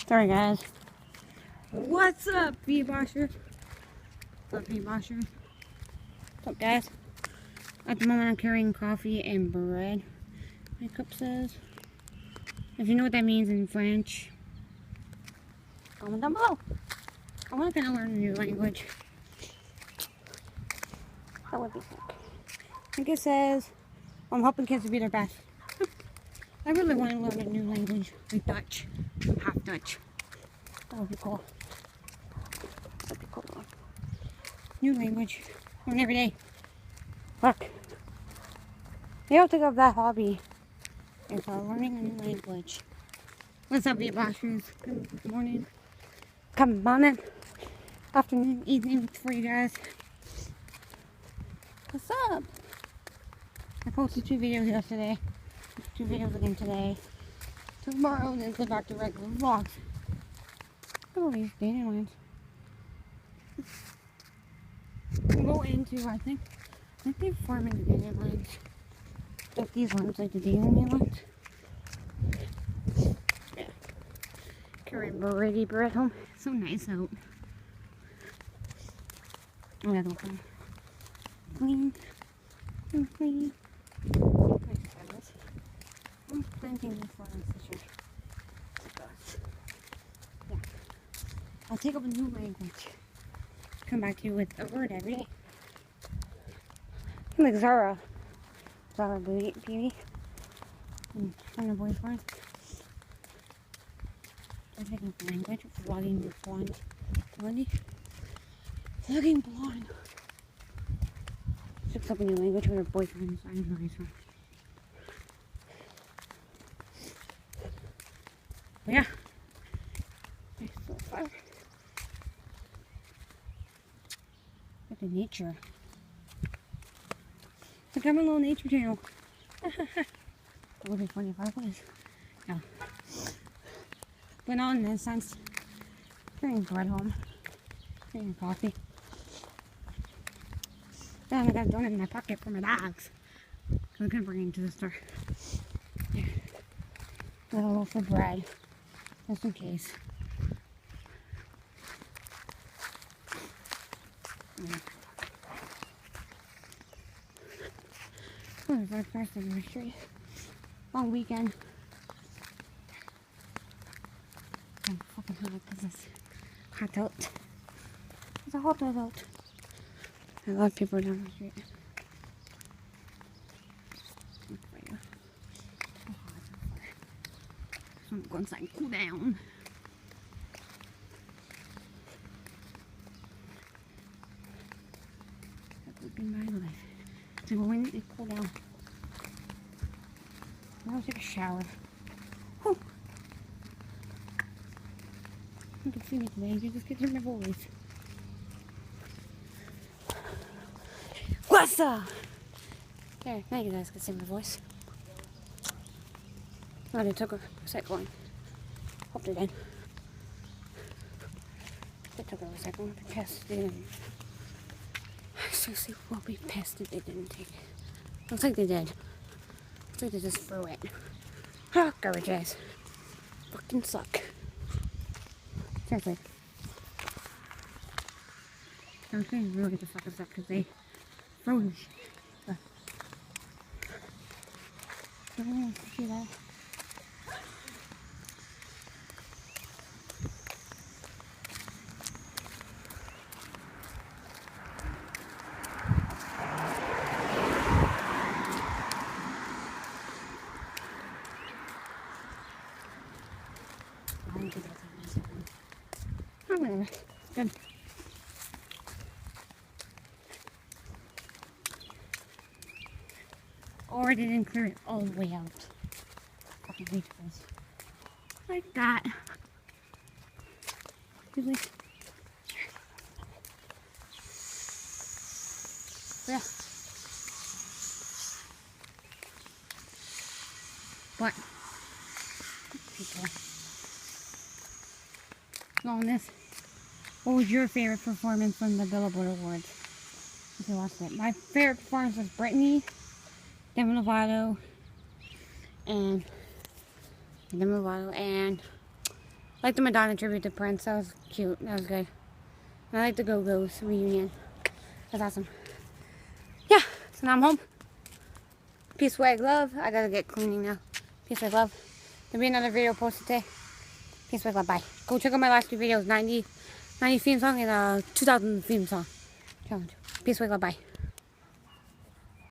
Sorry guys. What's up, Bee-Bosher? What's up, Bee-Bosher? What's up, guys? At the moment I'm carrying coffee and bread. My cup says. If you know what that means in French, comment down below. I want to kind of learn a new language. That would be sick. I think it says, I'm helping kids to be their best. I really want to learn a new language, like Dutch. I'm half Dutch. That would be cool. That would be cool. New language. Learn every day. Look. Maybe I'll take up that hobby. It's learning a new language. What's up, Bee-Boshers? Good morning. Come morning. Afternoon, evening for you guys. What's up? I posted 2 videos yesterday. 2 videos again today. Tomorrow, then go back to regular vlogs. Look at all these dandelions. We'll go into, I think they're farming the dandelions. Like these ones, like the dandelions. Yeah. Carrying bready bread home. It's so nice out. Oh, yeah, look clean. Clean. Nice feathers. I'm planting these flowers this year. Yeah. I'll take up a new language. Come back to you with a word every day. I'm like Zara Beauty. And her boyfriend. I'm taking up language. Vlogging blonde. Vlogging blonde. She took up a new language with her boyfriend. So I don't know his one. But yeah. Nice little fire. Look at nature. Look at my little nature channel. That would be funny if I was. Yeah. But not in this sense. Bringing bread home. Bringing coffee. Then I got a donut in my pocket for my bags. Because I couldn't bring it to the store. Yeah. A little loaf of bread. Just in case. Yeah. Oh, there's our person in the street. Long weekend. I'm fucking hot because it's hot out. It's a hot out. A lot of people down the street. So I'm going inside and cool down. That would be my life. So go in and cool down. Now I'll take a shower. Whew. You can see me today. You just get to hear my voice. What's up? There, now you guys can see my voice. Oh, they took a recycling. Hope they did. They took a recycling because they didn't. I seriously will be pissed if they didn't take it. Looks like they did. Looks like they just threw it. Ah, garbage guys. Fucking suck. Seriously. I'm saying really the fuck is that because they throw this shit. But I don't know if you see that. Oh, whatever. Good. Or they didn't clear it all the way out. Fucking hate this. Like that. Yeah. But people. On this, what was your favorite performance from the Billboard Awards? If you watched it. My favorite performance was Britney, Demi Lovato, and I like the Madonna tribute to Prince. That was cute. That was good. And I like the Go-Go's reunion. That's awesome. Yeah, so now I'm home. Peace, swag, love. I gotta get cleaning now. Peace, swag, love. There'll be another video posted today. Peace, swag, love. Bye. Go check out my last two videos. 90 theme song and 2000 theme song challenge. Peace, swag, love. Bye.